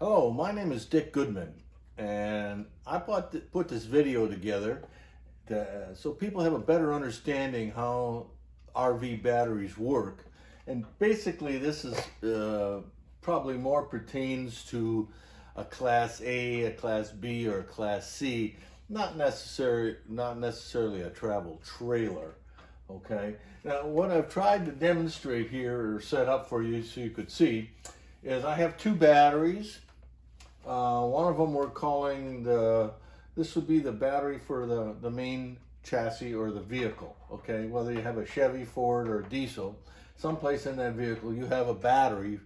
Hello, my name is Dick Goodman, and I put this video together so people have a better understanding how RV batteries work. And basically, this is probably more pertains to a Class A, a Class B, or a Class C, not necessarily a travel trailer. Okay. Now, what I've tried to demonstrate here or set up for you so you could see is I have two batteries. One of them we're calling this would be the battery for the main chassis or the vehicle, okay? Whether you have a Chevy, Ford, or a diesel, someplace in that vehicle you have a battery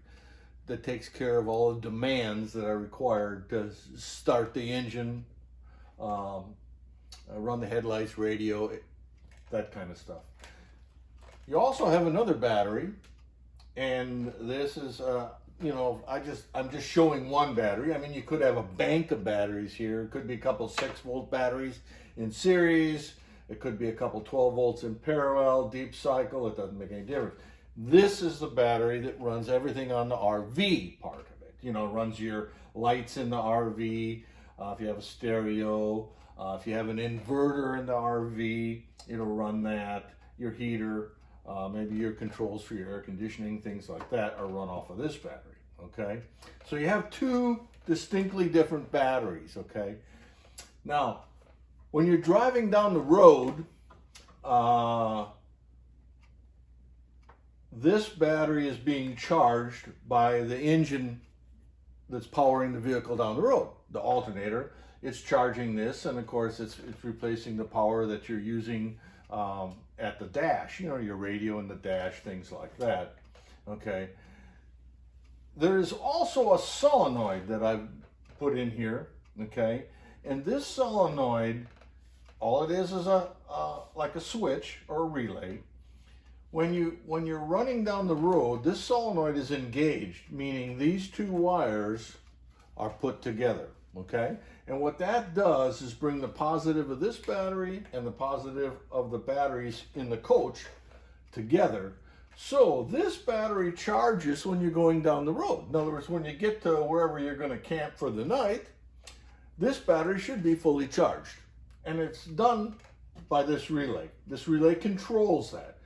that takes care of all the demands that are required to start the engine, run the headlights, radio, that kind of stuff. You also have another battery, and this is I'm just showing one battery. I mean, you could have a bank of batteries here. It could be a couple 6-volt batteries in series. It could be a couple 12 volts in parallel, deep cycle. It doesn't make any difference. This is the battery that runs everything on the RV part of it. You know, runs your lights in the RV. If you have a stereo, if you have an inverter in the RV, it'll run that. Your heater, maybe your controls for your air conditioning, things like that are run off of this battery, okay? So you have two distinctly different batteries, okay? Now, when you're driving down the road, this battery is being charged by the engine that's powering the vehicle down the road. The alternator, it's charging this, and of course it's replacing the power that you're using at the dash, you know, your radio in the dash, things like that, okay? There's also a solenoid that I've put in here, okay? And this solenoid, all it is a like a switch or a relay. When you're running down the road, this solenoid is engaged, meaning these two wires are put together, okay? And what that does is bring the positive of this battery and the positive of the batteries in the coach together. So this battery charges when you're going down the road. In other words, when you get to wherever you're going to camp for the night, this battery should be fully charged. And it's done by this relay. This relay controls that.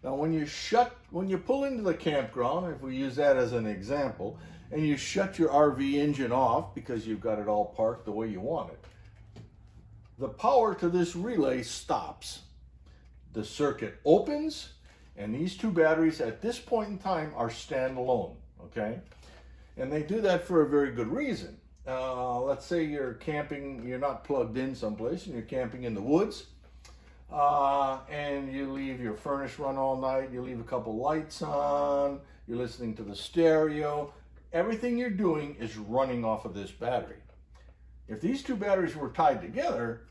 Now when you pull into the campground, if we use that as an example, and you shut your RV engine off because you've got it all parked the way you want it, the power to this relay stops. The circuit opens, and these two batteries at this point in time are standalone, okay? And they do that for a very good reason. Let's say you're camping, you're not plugged in someplace, and you're camping in the woods, and you leave your furnace run all night, you leave a couple lights on, you're listening to the stereo. Everything you're doing is running off of this battery. If these two batteries were tied together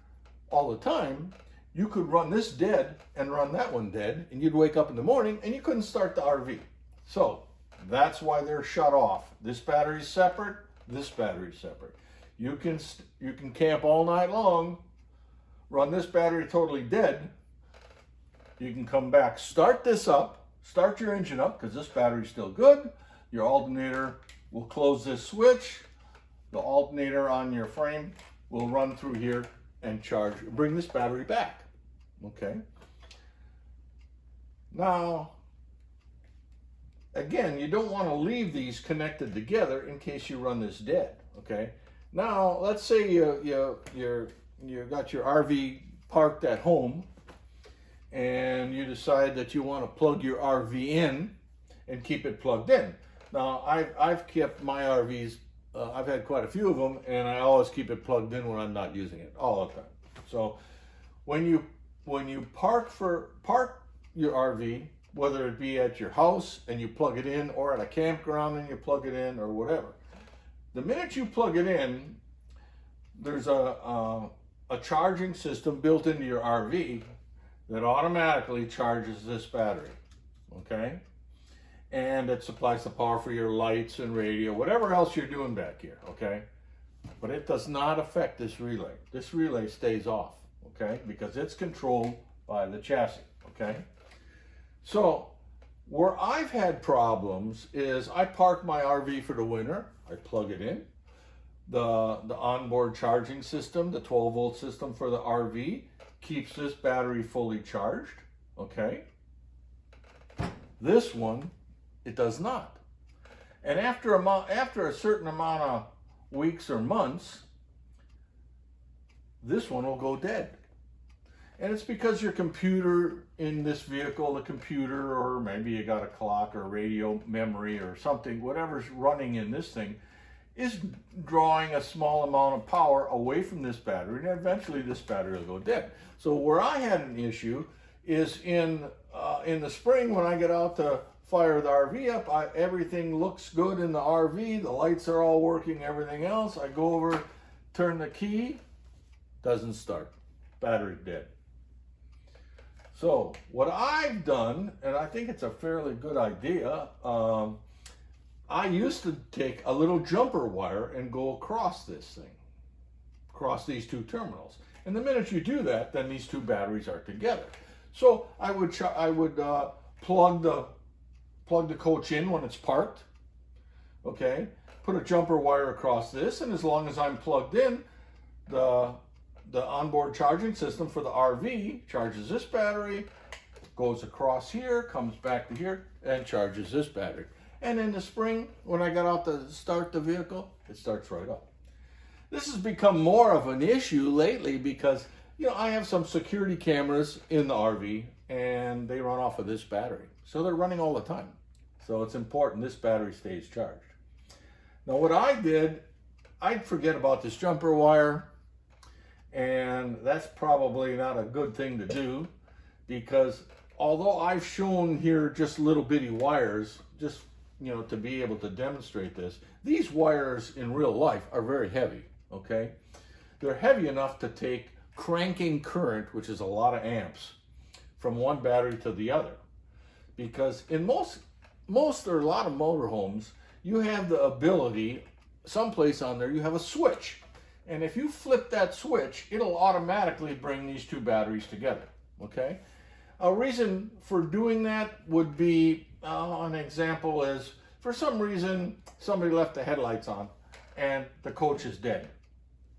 all the time, you could run this dead and run that one dead, and you'd wake up in the morning and you couldn't start the RV. So that's why they're shut off. This battery's separate, this battery's separate. You can camp all night long, run this battery totally dead. You can come back, start this up, start your engine up because this battery's still good. Your alternator will close this switch. The alternator on your frame will run through here and bring this battery back, okay? Now, again, you don't want to leave these connected together in case you run this dead, okay? Now, let's say you got your RV parked at home and you decide that you want to plug your RV in and keep it plugged in. Now, I've kept my RVs, I've had quite a few of them, and I always keep it plugged in when I'm not using it, all the time. So when you park your RV, whether it be at your house and you plug it in, or at a campground and you plug it in, or whatever, the minute you plug it in, there's a charging system built into your RV that automatically charges this battery, okay? And it supplies the power for your lights and radio, whatever else you're doing back here, okay? But it does not affect this relay. This relay stays off, okay? Because it's controlled by the chassis, okay? So where I've had problems is I park my RV for the winter, I plug it in, the onboard charging system, the 12-volt system for the RV, keeps this battery fully charged, okay? This one, it does not. And after a certain amount of weeks or months, this one will go dead. And it's because your computer in this vehicle, the computer, or maybe you got a clock or radio memory or something, whatever's running in this thing, is drawing a small amount of power away from this battery, and eventually this battery will go dead. So where I had an issue is in the spring when I get out to fire the RV up, everything looks good in the RV, the lights are all working, everything else. I go over, turn the key, doesn't start, battery's dead. So what I've done, and I think it's a fairly good idea, I used to take a little jumper wire and go across this thing, across these two terminals. And the minute you do that, then these two batteries are together. So I would plug the coach in when it's parked, okay? Put a jumper wire across this, and as long as I'm plugged in, the onboard charging system for the RV charges this battery, goes across here, comes back to here, and charges this battery. And in the spring, when I got out to start the vehicle, it starts right up. This has become more of an issue lately because, you know, I have some security cameras in the RV, and they run off of this battery. So they're running all the time. So it's important this battery stays charged. Now what I did, I'd forget about this jumper wire, and that's probably not a good thing to do, because although I've shown here just little bitty wires, just, you know, to be able to demonstrate this, these wires in real life are very heavy, okay? They're heavy enough to take cranking current, which is a lot of amps, from one battery to the other. Because in most or a lot of motorhomes, you have the ability, someplace on there, you have a switch. And if you flip that switch, it'll automatically bring these two batteries together, okay? A reason for doing that would be, an example is, for some reason, somebody left the headlights on and the coach is dead.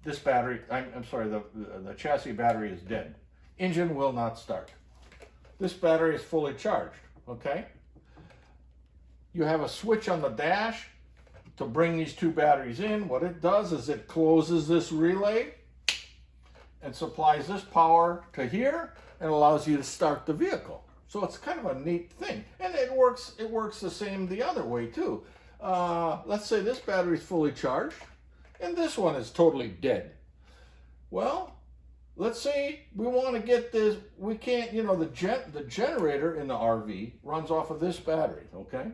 This battery, I'm sorry, the chassis battery is dead. Engine will not start. This battery is fully charged, okay? You have a switch on the dash to bring these two batteries in. What it does is it closes this relay and supplies this power to here and allows you to start the vehicle. So it's kind of a neat thing. And it works the same the other way too. Let's say this battery is fully charged and this one is totally dead. Well, let's say we want to get this, we can't, you know, the generator in the RV runs off of this battery, okay?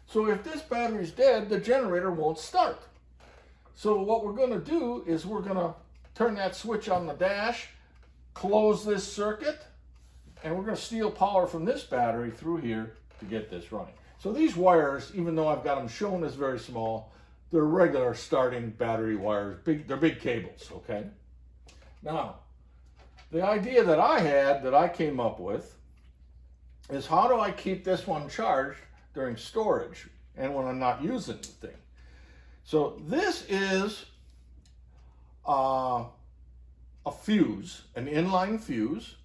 So if this battery is dead, the generator won't start. So what we're going to do is we're going to turn that switch on the dash, close this circuit, and we're going to steal power from this battery through here to get this running. So these wires, even though I've got them shown as very small, they're regular starting battery wires. They're big cables, okay? Now, the idea that I had, that I came up with, is how do I keep this one charged during storage and when I'm not using the thing? So this is a fuse, an inline fuse.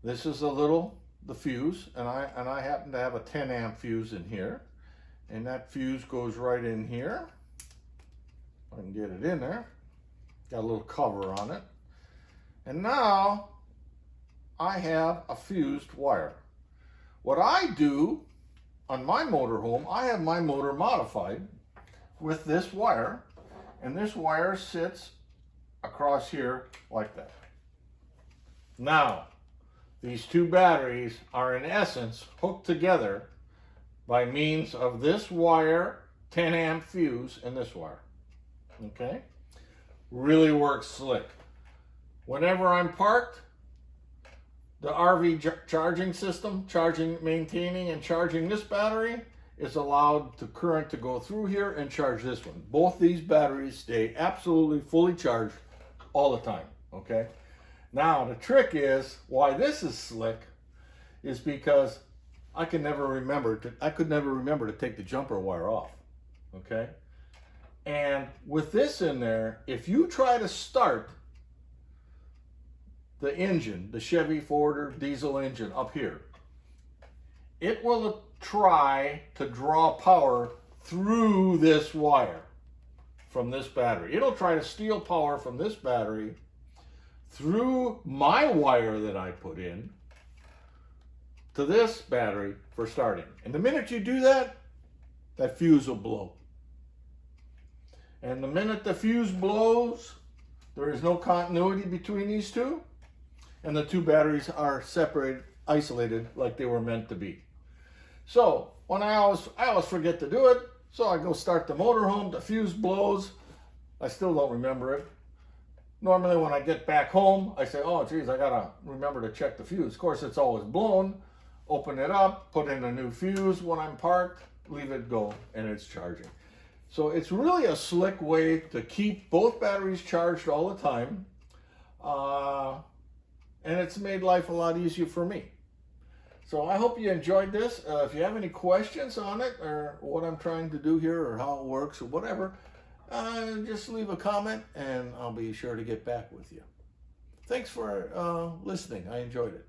This is the fuse, and I happen to have a 10 amp fuse in here, and that fuse goes right in here. I can get it in there. Got a little cover on it. And now I have a fused wire. What I do on my motorhome, I have my motor modified with this wire, and this wire sits across here like that. Now, these two batteries are in essence hooked together by means of this wire, 10 amp fuse, and this wire, okay? Really works slick. Whenever I'm parked, the RV charging system, maintaining and charging this battery, is allowed the current to go through here and charge this one. Both these batteries stay absolutely fully charged all the time, okay? Now, the trick is, why this is slick, is because I could never remember to take the jumper wire off, okay? And with this in there, if you try to start the engine, the Chevy, Ford, or diesel engine up here, it will try to draw power through this wire from this battery. It'll try to steal power from this battery through my wire that I put in to this battery for starting. And the minute you do that, that fuse will blow. And the minute the fuse blows, there is no continuity between these two, and the two batteries are separated, isolated like they were meant to be. So when I always forget to do it, so I go start the motorhome, the fuse blows, I still don't remember it. Normally when I get back home, I say, oh geez, I gotta remember to check the fuse. Of course, it's always blown. Open it up, put in a new fuse when I'm parked, leave it go, and it's charging. So it's really a slick way to keep both batteries charged all the time. And it's made life a lot easier for me. So I hope you enjoyed this. If you have any questions on it, or what I'm trying to do here, or how it works, or whatever, just leave a comment and I'll be sure to get back with you. Thanks for listening. I enjoyed it.